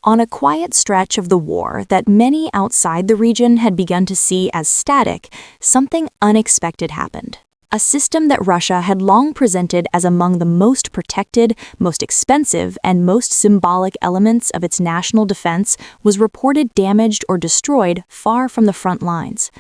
On a quiet stretch of the war that many outside the region had begun to see as static, something unexpected happened. A system that Russia had long presented as among the most protected, most expensive, and most symbolic elements of its national defense was reported damaged or destroyed far from the front lines.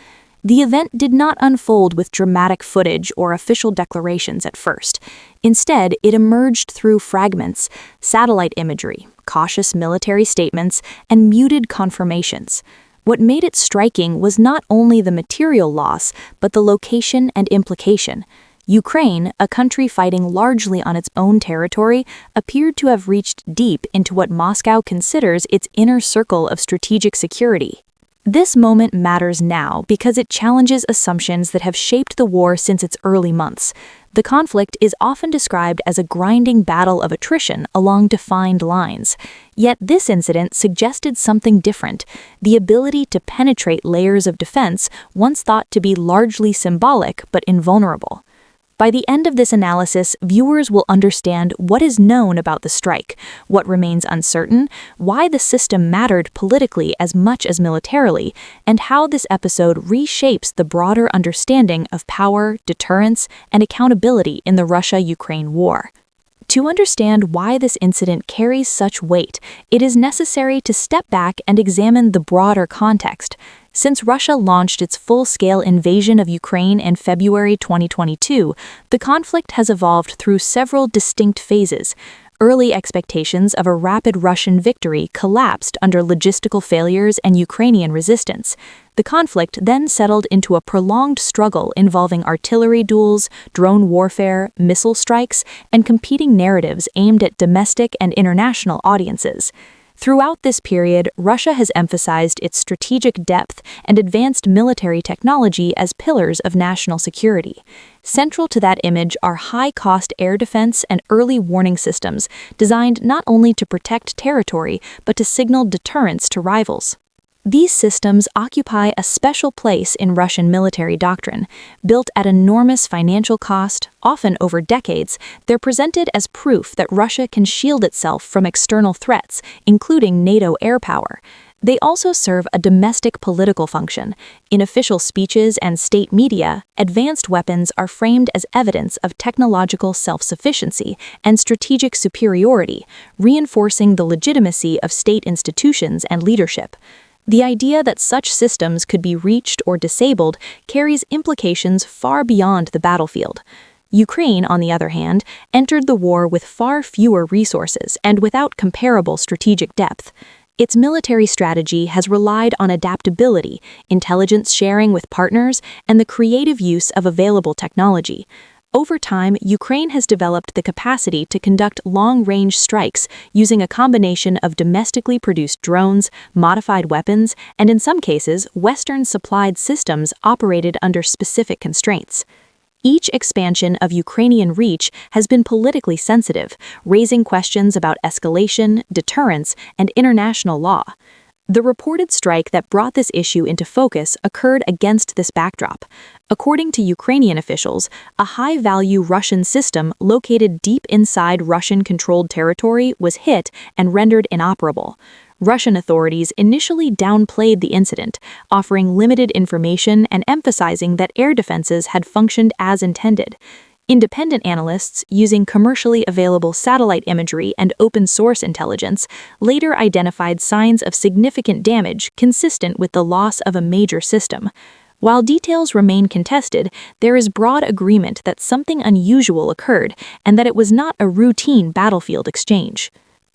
The event did not unfold with dramatic footage or official declarations at first. Instead, it emerged through fragments, satellite imagery, cautious military statements, and muted confirmations. What made it striking was not only the material loss, but the location and implication. Ukraine, a country fighting largely on its own territory, appeared to have reached deep into what Moscow considers its inner circle of strategic security. This moment matters now because it challenges assumptions that have shaped the war since its early months. The conflict is often described as a grinding battle of attrition along defined lines. Yet this incident suggested something different: the ability to penetrate layers of defense once thought to be largely symbolic but invulnerable. By the end of this analysis, viewers will understand what is known about the strike, what remains uncertain, why the system mattered politically as much as militarily, and how this episode reshapes the broader understanding of power, deterrence, and accountability in the Russia-Ukraine war. To understand why this incident carries such weight, it is necessary to step back and examine the broader context. Since Russia launched its full-scale invasion of Ukraine in February 2022, the conflict has evolved through several distinct phases. Early expectations of a rapid Russian victory collapsed under logistical failures and Ukrainian resistance. The conflict then settled into a prolonged struggle involving artillery duels, drone warfare, missile strikes, and competing narratives aimed at domestic and international audiences. Throughout this period, Russia has emphasized its strategic depth and advanced military technology as pillars of national security. Central to that image are high-cost air defense and early warning systems designed not only to protect territory but to signal deterrence to rivals. These systems occupy a special place in Russian military doctrine. Built at enormous financial cost, often over decades, they're presented as proof that Russia can shield itself from external threats, including NATO air power. They also serve a domestic political function. In official speeches and state media, advanced weapons are framed as evidence of technological self-sufficiency and strategic superiority, reinforcing the legitimacy of state institutions and leadership. The idea that such systems could be reached or disabled carries implications far beyond the battlefield. Ukraine, on the other hand, entered the war with far fewer resources and without comparable strategic depth. Its military strategy has relied on adaptability, intelligence sharing with partners, and the creative use of available technology. Over time, Ukraine has developed the capacity to conduct long-range strikes using a combination of domestically produced drones, modified weapons, and in some cases, Western-supplied systems operated under specific constraints. Each expansion of Ukrainian reach has been politically sensitive, raising questions about escalation, deterrence, and international law. The reported strike that brought this issue into focus occurred against this backdrop. According to Ukrainian officials, a high-value Russian system located deep inside Russian-controlled territory was hit and rendered inoperable. Russian authorities initially downplayed the incident, offering limited information and emphasizing that air defenses had functioned as intended. Independent analysts, using commercially available satellite imagery and open-source intelligence, later identified signs of significant damage consistent with the loss of a major system. While details remain contested, there is broad agreement that something unusual occurred and that it was not a routine battlefield exchange.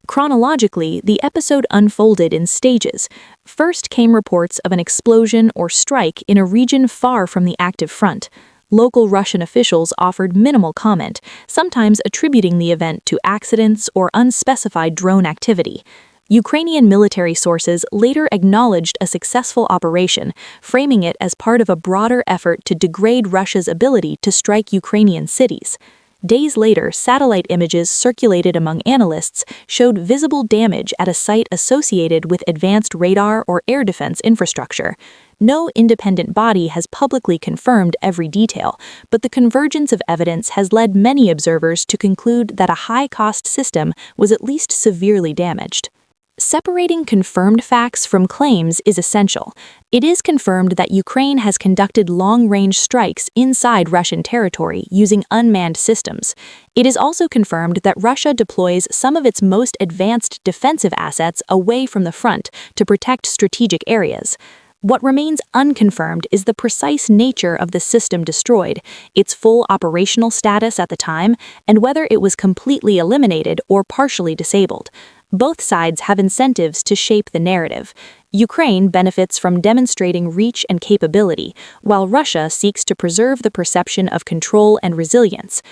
Chronologically, the episode unfolded in stages. First came reports of an explosion or strike in a region far from the active front. Local Russian officials offered minimal comment, sometimes attributing the event to accidents or unspecified drone activity. Ukrainian military sources later acknowledged a successful operation, framing it as part of a broader effort to degrade Russia's ability to strike Ukrainian cities. Days later, satellite images circulated among analysts showed visible damage at a site associated with advanced radar or air defense infrastructure. No independent body has publicly confirmed every detail, but the convergence of evidence has led many observers to conclude that a high-cost system was at least severely damaged. Separating confirmed facts from claims is essential. It is confirmed that Ukraine has conducted long-range strikes inside Russian territory using unmanned systems. It is also confirmed that Russia deploys some of its most advanced defensive assets away from the front to protect strategic areas. What remains unconfirmed is the precise nature of the system destroyed, its full operational status at the time, and whether it was completely eliminated or partially disabled. Both sides have incentives to shape the narrative. Ukraine benefits from demonstrating reach and capability, while Russia seeks to preserve the perception of control and resilience.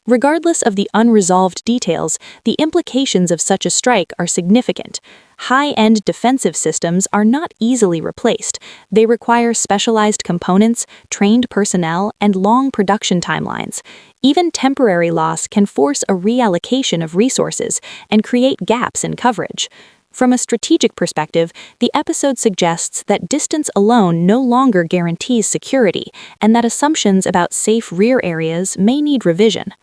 Regardless of the unresolved details, the implications of such a strike are significant. High-end defensive systems are not easily replaced. They require specialized components, trained personnel, and long production timelines. Even temporary loss can force a reallocation of resources and create gaps in coverage. From a strategic perspective, the episode suggests that distance alone no longer guarantees security, and that assumptions about safe rear areas may need revision.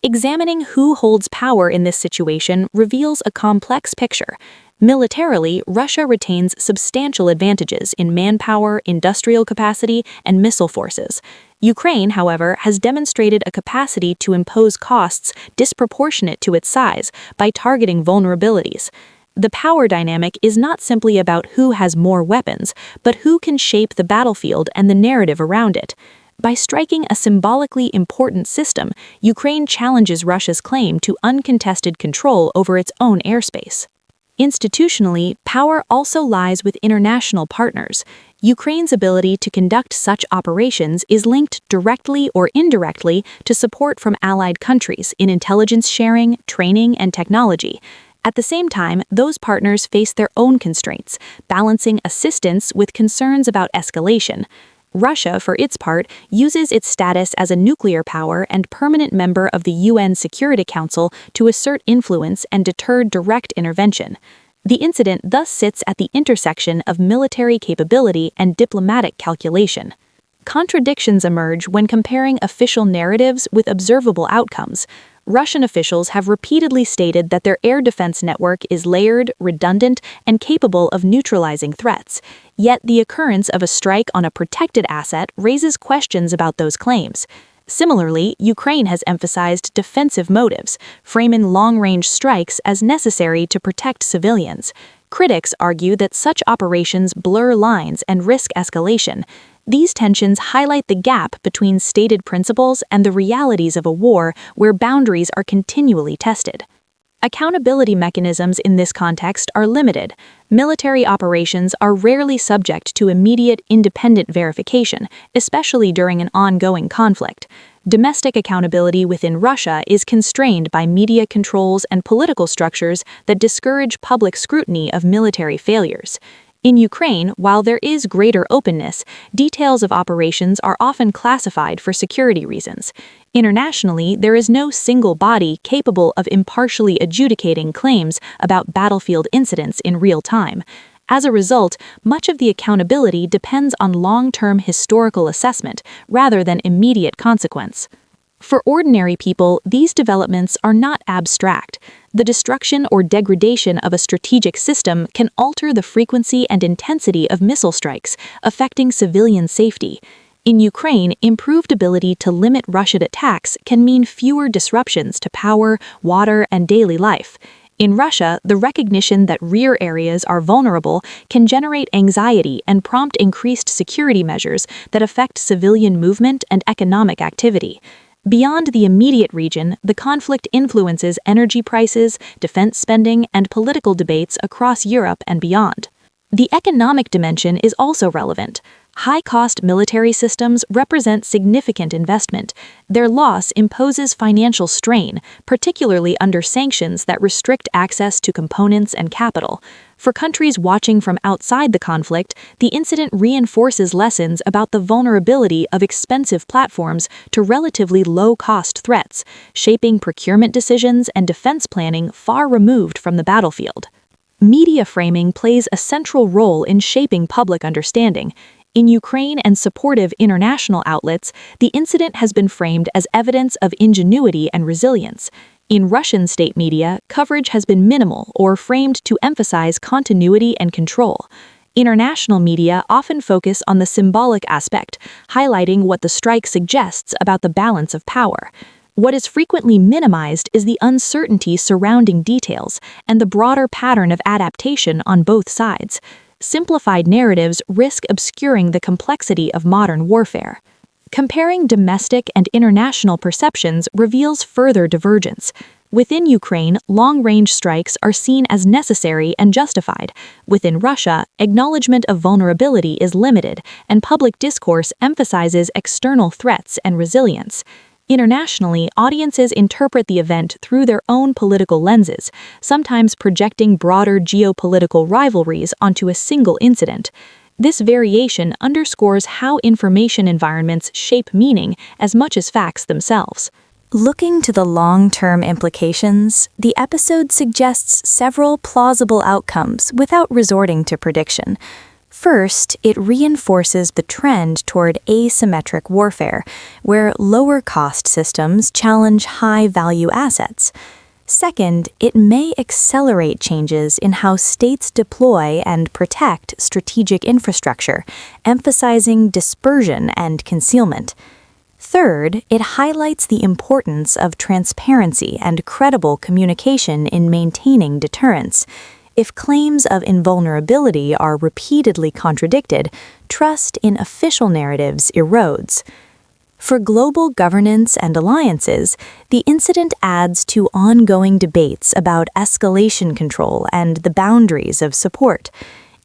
Examining who holds power in this situation reveals a complex picture. Militarily, Russia retains substantial advantages in manpower, industrial capacity, and missile forces. Ukraine, however, has demonstrated a capacity to impose costs disproportionate to its size by targeting vulnerabilities. The power dynamic is not simply about who has more weapons, but who can shape the battlefield and the narrative around it. By striking a symbolically important system, Ukraine challenges Russia's claim to uncontested control over its own airspace. Institutionally, power also lies with international partners. Ukraine's ability to conduct such operations is linked directly or indirectly to support from allied countries in intelligence sharing, training, and technology. At the same time, those partners face their own constraints, balancing assistance with concerns about escalation. Russia, for its part, uses its status as a nuclear power and permanent member of the UN Security Council to assert influence and deter direct intervention. The incident thus sits at the intersection of military capability and diplomatic calculation. Contradictions emerge when comparing official narratives with observable outcomes. Russian officials have repeatedly stated that their air defense network is layered, redundant, and capable of neutralizing threats. Yet the occurrence of a strike on a protected asset raises questions about those claims. Similarly, Ukraine has emphasized defensive motives, framing long-range strikes as necessary to protect civilians. Critics argue that such operations blur lines and risk escalation. These tensions highlight the gap between stated principles and the realities of a war where boundaries are continually tested. Accountability mechanisms in this context are limited. Military operations are rarely subject to immediate, independent verification, especially during an ongoing conflict. Domestic accountability within Russia is constrained by media controls and political structures that discourage public scrutiny of military failures. In Ukraine, while there is greater openness, details of operations are often classified for security reasons. Internationally, there is no single body capable of impartially adjudicating claims about battlefield incidents in real time. As a result, much of the accountability depends on long-term historical assessment rather than immediate consequence. For ordinary people, these developments are not abstract. The destruction or degradation of a strategic system can alter the frequency and intensity of missile strikes, affecting civilian safety. In Ukraine, improved ability to limit Russian attacks can mean fewer disruptions to power, water, and daily life. In Russia, the recognition that rear areas are vulnerable can generate anxiety and prompt increased security measures that affect civilian movement and economic activity. Beyond the immediate region, the conflict influences energy prices, defense spending, and political debates across Europe and beyond. The economic dimension is also relevant. High-cost military systems represent significant investment. Their loss imposes financial strain, particularly under sanctions that restrict access to components and capital. For countries watching from outside the conflict, the incident reinforces lessons about the vulnerability of expensive platforms to relatively low-cost threats, shaping procurement decisions and defense planning far removed from the battlefield. Media framing plays a central role in shaping public understanding. In Ukraine and supportive international outlets, the incident has been framed as evidence of ingenuity and resilience. In Russian state media, coverage has been minimal or framed to emphasize continuity and control. International media often focus on the symbolic aspect, highlighting what the strike suggests about the balance of power. What is frequently minimized is the uncertainty surrounding details and the broader pattern of adaptation on both sides. Simplified narratives risk obscuring the complexity of modern warfare. Comparing domestic and international perceptions reveals further divergence. Within Ukraine, long-range strikes are seen as necessary and justified. Within Russia, acknowledgement of vulnerability is limited, and public discourse emphasizes external threats and resilience. Internationally, audiences interpret the event through their own political lenses, sometimes projecting broader geopolitical rivalries onto a single incident. This variation underscores how information environments shape meaning as much as facts themselves. Looking to the long-term implications, the episode suggests several plausible outcomes without resorting to prediction. First, it reinforces the trend toward asymmetric warfare, where lower-cost systems challenge high-value assets. Second, it may accelerate changes in how states deploy and protect strategic infrastructure, emphasizing dispersion and concealment. Third, it highlights the importance of transparency and credible communication in maintaining deterrence. If claims of invulnerability are repeatedly contradicted, trust in official narratives erodes. For global governance and alliances, the incident adds to ongoing debates about escalation control and the boundaries of support.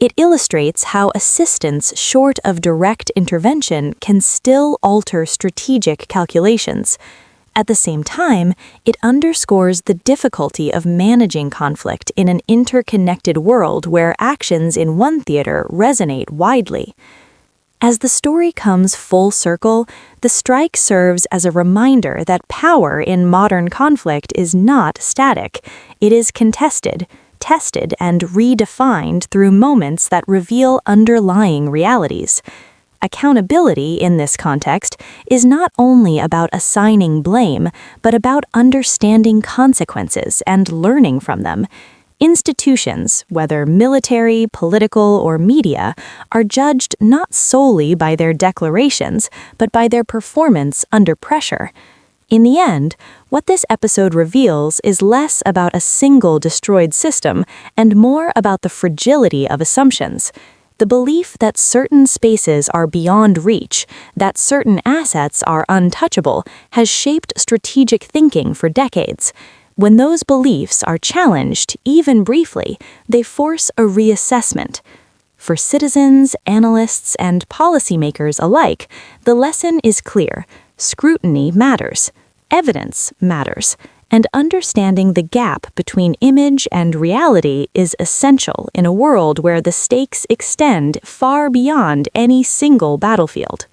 It illustrates how assistance short of direct intervention can still alter strategic calculations. At the same time, it underscores the difficulty of managing conflict in an interconnected world where actions in one theater resonate widely. As the story comes full circle, the strike serves as a reminder that power in modern conflict is not static. It is contested, tested, and redefined through moments that reveal underlying realities. Accountability in this context is not only about assigning blame, but about understanding consequences and learning from them. Institutions, whether military, political, or media, are judged not solely by their declarations, but by their performance under pressure. In the end, what this episode reveals is less about a single destroyed system and more about the fragility of assumptions. The belief that certain spaces are beyond reach, that certain assets are untouchable, has shaped strategic thinking for decades. When those beliefs are challenged, even briefly, they force a reassessment. For citizens, analysts, and policymakers alike, the lesson is clear. Scrutiny matters. Evidence matters. And understanding the gap between image and reality is essential in a world where the stakes extend far beyond any single battlefield.